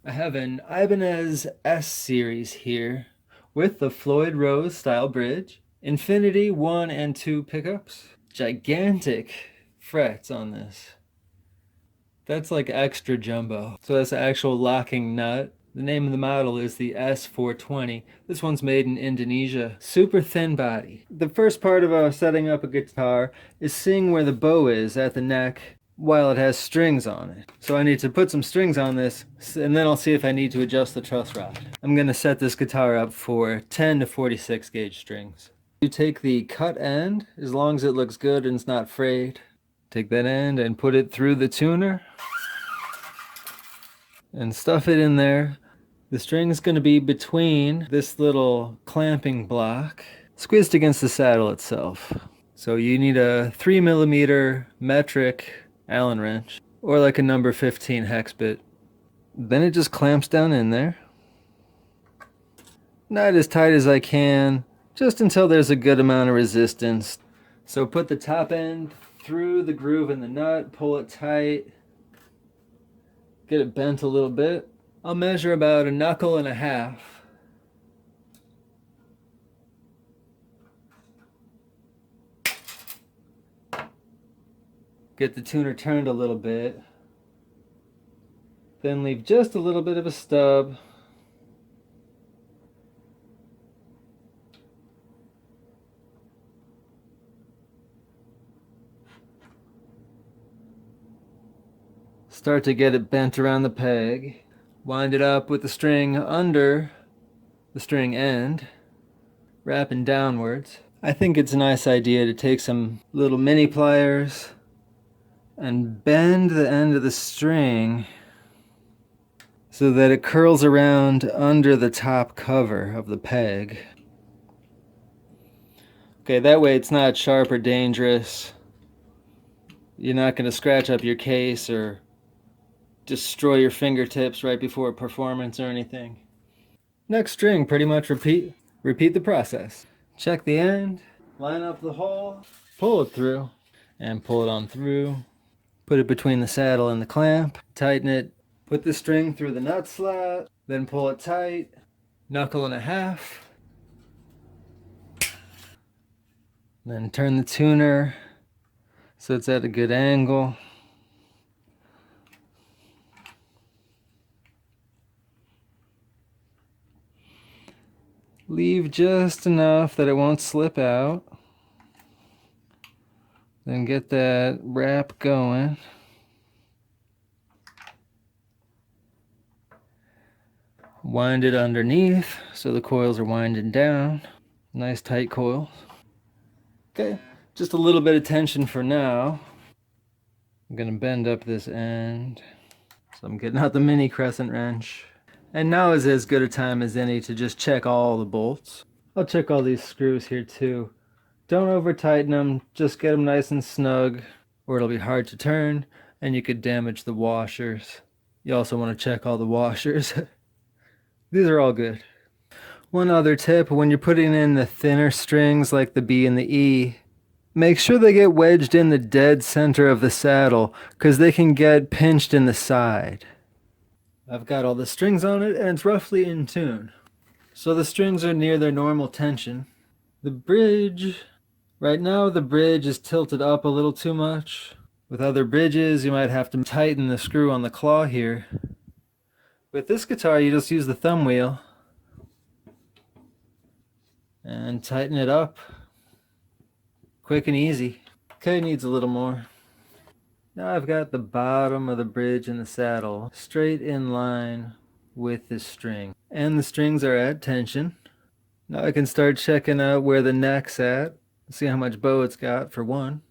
I have an Ibanez S Series here with the Floyd Rose style bridge, Infinity 1 and 2 pickups, gigantic frets on this. That's like extra jumbo. So that's the actual locking nut. The name of the model is the S420. This one's made in Indonesia. Super thin body. The first part of setting up a guitar is seeing where the bow is at the neck while it has strings on it. So I need to put some strings on this, and then I'll see if I need to adjust the truss rod. I'm going to set this guitar up for 10 to 46 gauge strings. You take the cut end, as long as it looks good and it's not frayed. Take that end and put it through the tuner and stuff it in there. The string is going to be between this little clamping block, squeezed against the saddle itself. So you need a 3mm metric Allen wrench, or like a number 15 hex bit. Then it just clamps down in there. Not as tight as I can, just until there's a good amount of resistance. So put the top end through the groove in the nut, pull it tight, get it bent a little bit. I'll measure about 1.5 knuckles. Get the tuner turned a little bit. Then leave just a little bit of a stub. Start to get it bent around the peg. Wind it up with the string under the string end, wrapping downwards. I think it's a nice idea to take some little mini pliers and bend the end of the string so that it curls around under the top cover of the peg. Okay, that way it's not sharp or dangerous. You're not going to scratch up your case or destroy your fingertips right before a performance or anything. Next string, pretty much repeat the process. Check the end, line up the hole, pull it through, and pull it on through. Put it between the saddle and the clamp, tighten it, put the string through the nut slot, then pull it tight, 1.5 knuckles. Then turn the tuner so it's at a good angle. Leave just enough that it won't slip out. Then get that wrap going. Wind it underneath so the coils are winding down. Nice tight coils. Okay, just a little bit of tension for now. I'm gonna bend up this end. So I'm getting out the mini crescent wrench. And now is as good a time as any to just check all the bolts. I'll check all these screws here too. Don't over tighten them, just get them nice and snug, or it'll be hard to turn and you could damage the washers. You also want to check all the washers. These are all good. One other tip, when you're putting in the thinner strings like the B and the E, make sure they get wedged in the dead center of the saddle, because they can get pinched in the side. I've got all the strings on it and it's roughly in tune. So the strings are near their normal tension. The bridge, right now the bridge is tilted up a little too much. With other bridges you might have to tighten the screw on the claw here. With this guitar you just use the thumb wheel and tighten it up. Quick and easy. Okay, needs a little more. Now I've got the bottom of the bridge in the saddle straight in line with the string. And the strings are at tension. Now I can start checking out where the neck's at. See how much bow it's got for one.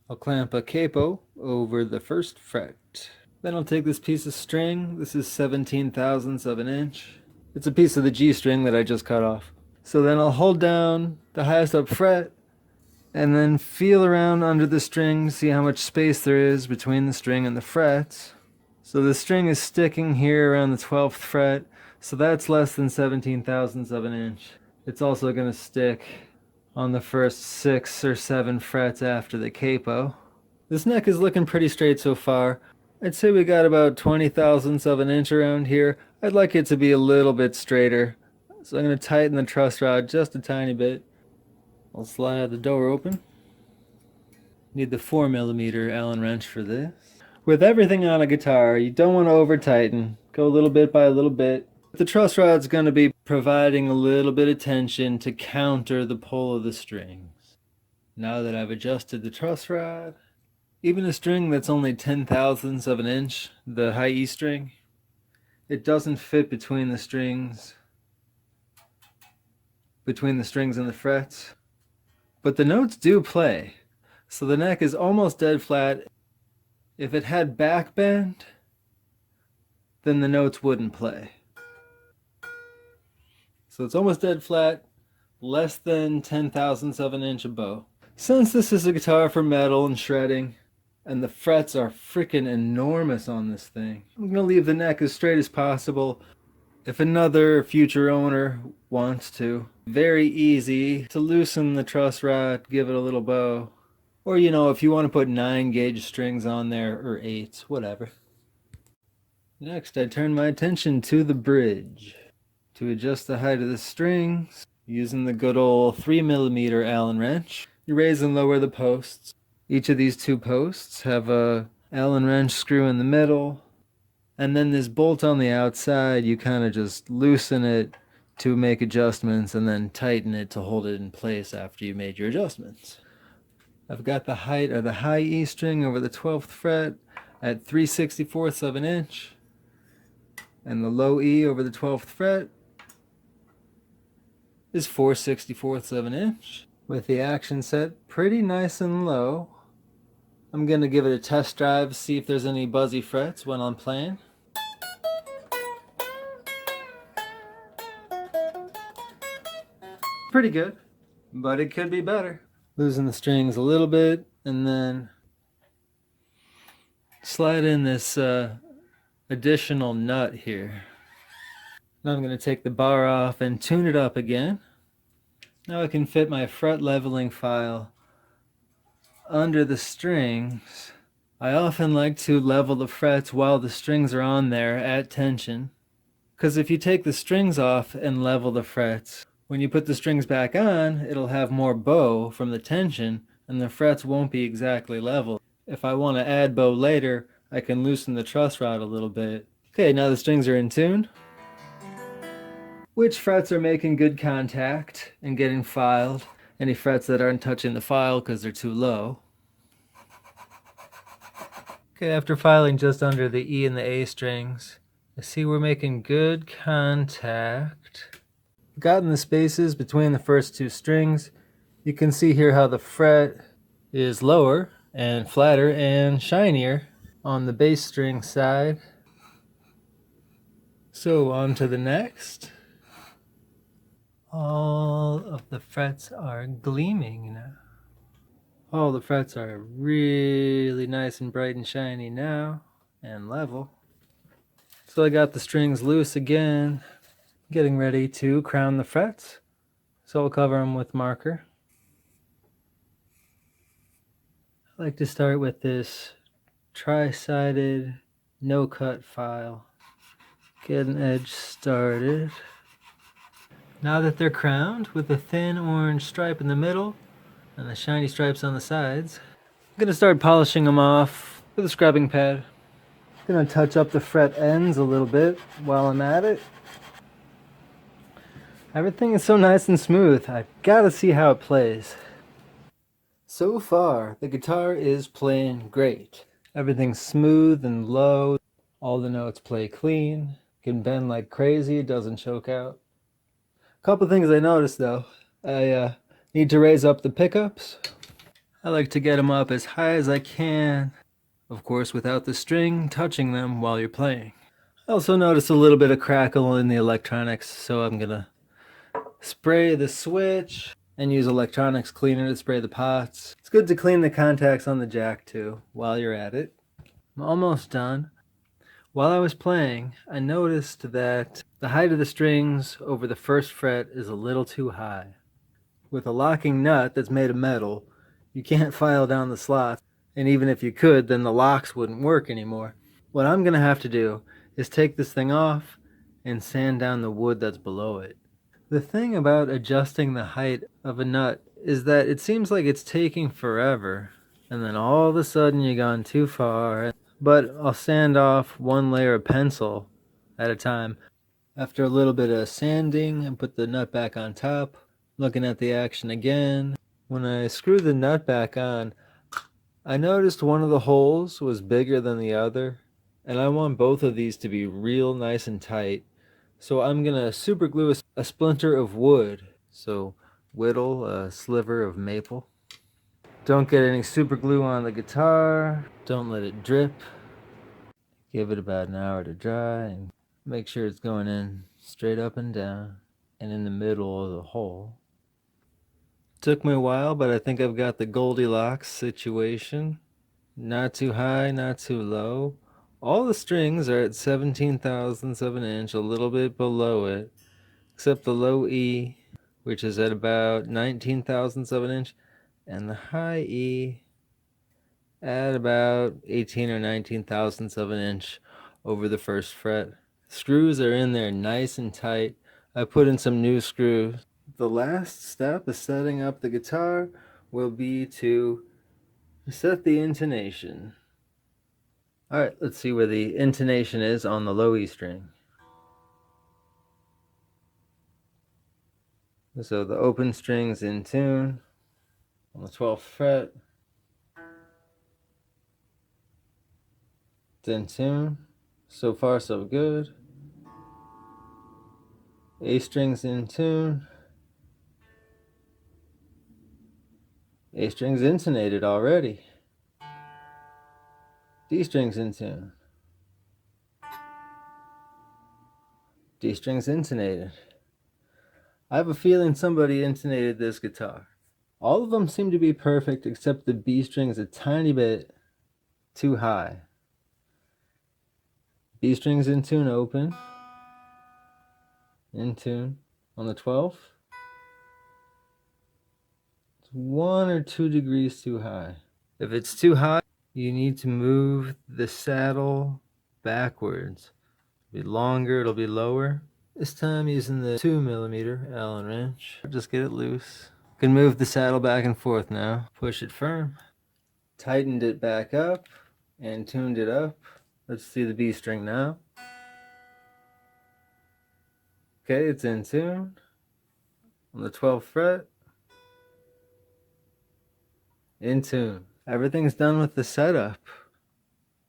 I'll clamp a capo over the first fret. Then I'll take this piece of string. This is 17 thousandths of an inch. It's a piece of the G string that I just cut off. So then I'll hold down the highest up fret and then feel around under the string, see how much space there is between the string and the frets. So the string is sticking here around the 12th fret, so that's less than 17 thousandths of an inch. It's also going to stick on the first 6 or 7 frets after the capo. This neck is looking pretty straight so far. I'd say we got about 20 thousandths of an inch around here. I'd like it to be a little bit straighter. So I'm going to tighten the truss rod just a tiny bit. I'll slide the door open. Need the 4mm Allen wrench for this. With everything on a guitar, you don't want to over tighten. Go a little bit by a little bit. The truss rod's going to be providing a little bit of tension to counter the pull of the strings. Now that I've adjusted the truss rod, even a string that's only 10 thousandths of an inch, the high E string, it doesn't fit between the strings and the frets. But the notes do play. So the neck is almost dead flat. If it had back bend, then the notes wouldn't play. So it's almost dead flat, less than 10 thousandths of an inch of bow. Since this is a guitar for metal and shredding, and the frets are freaking enormous on this thing, I'm going to leave the neck as straight as possible. If another future owner wants to, very easy to loosen the truss rod, give it a little bow. Or, you know, if you want to put 9-gauge strings on there, or 8s, whatever. Next, I turn my attention to the bridge. To adjust the height of the strings, using the good old 3mm Allen wrench, you raise and lower the posts. Each of these 2 posts have a Allen wrench screw in the middle, and then this bolt on the outside, you kind of just loosen it to make adjustments and then tighten it to hold it in place after you made your adjustments. I've got the height of the high E string over the 12th fret at 3/64 of an inch, and the low E over the 12th fret is 4/64 of an inch. With the action set pretty nice and low, I'm going to give it a test drive, see if there's any buzzy frets when I'm playing. Pretty good, but it could be better. Losing the strings a little bit, and then slide in this additional nut here. Now I'm going to take the bar off and tune it up again. Now I can fit my fret leveling file under the strings. I often like to level the frets while the strings are on there at tension, because if you take the strings off and level the frets, when you put the strings back on, it'll have more bow from the tension and the frets won't be exactly level. If I want to add bow later, I can loosen the truss rod a little bit. Okay, now the strings are in tune. Which frets are making good contact and getting filed? Any frets that aren't touching the file because they're too low. Okay, after filing just under the E and the A strings, I see we're making good contact. Gotten the spaces between the first 2 strings. You can see here how the fret is lower and flatter and shinier on the bass string side. So on to the next. All of the frets are gleaming now. All the frets are really nice and bright and shiny now, and level. So I got the strings loose again, getting ready to crown the frets. So I'll cover them with marker. I like to start with this tri-sided no-cut file. Get an edge started. Now that they're crowned with a thin orange stripe in the middle and the shiny stripes on the sides, I'm going to start polishing them off with a scrubbing pad. I'm going to touch up the fret ends a little bit while I'm at it. Everything is so nice and smooth. I've got to see how it plays. So far, the guitar is playing great. Everything's smooth and low. All the notes play clean. Can bend like crazy. It doesn't choke out. Couple things I noticed though. I need to raise up the pickups. I like to get them up as high as I can, of course without the string touching them while you're playing. I also noticed a little bit of crackle in the electronics, so I'm gonna spray the switch and use electronics cleaner to spray the pots. It's good to clean the contacts on the jack too while you're at it. I'm almost done. While I was playing, I noticed that the height of the strings over the first fret is a little too high. With a locking nut that's made of metal, you can't file down the slots, and even if you could, then the locks wouldn't work anymore. What I'm gonna have to do is take this thing off and sand down the wood that's below it. The thing about adjusting the height of a nut is that it seems like it's taking forever, and then all of a sudden you've gone too far. But I'll sand off one layer of pencil at a time. After a little bit of sanding, and put the nut back on top, looking at the action again. When I screw the nut back on, I noticed one of the holes was bigger than the other, and I want both of these to be real nice and tight. So I'm gonna super glue a splinter of wood. So whittle a sliver of maple. Don't get any super glue on the guitar. Don't let it drip. Give it about an hour to dry and make sure it's going in straight up and down and in the middle of the hole. Took me a while, but I think I've got the Goldilocks situation. Not too high, not too low. All the strings are at 17 thousandths of an inch, a little bit below it, except the low E, which is at about 19 thousandths of an inch, and the high E at about 18 or 19 thousandths of an inch over the first fret. Screws are in there nice and tight. I put in some new screws. The last step of setting up the guitar will be to set the intonation. Alright, let's see where the intonation is on the low E string. So the open string's in tune on the 12th fret. It's in tune. So far so good. A string's in tune. A string's intonated already. D string's in tune. D string's intonated. I have a feeling somebody intonated this guitar. All of them seem to be perfect except the B string's a tiny bit too high. B string's in tune open. In tune on the 12th. It's 1 or 2 degrees too high. If it's too high, you need to move the saddle backwards. It'll be longer, it'll be lower. This time using the 2mm Allen wrench. Just get it loose. You can move the saddle back and forth now. Push it firm. Tightened it back up and tuned it up. Let's see the B string now. Okay, it's in tune on the 12th fret. In tune. Everything's done with the setup.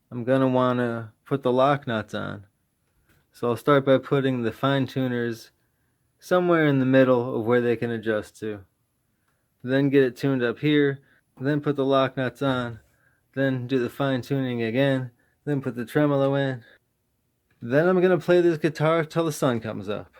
I'm gonna wanna put the lock nuts on. So I'll start by putting the fine tuners somewhere in the middle of where they can adjust to. Then get it tuned up here, then put the lock nuts on, then do the fine tuning again, then put the tremolo in. Then I'm gonna play this guitar till the sun comes up.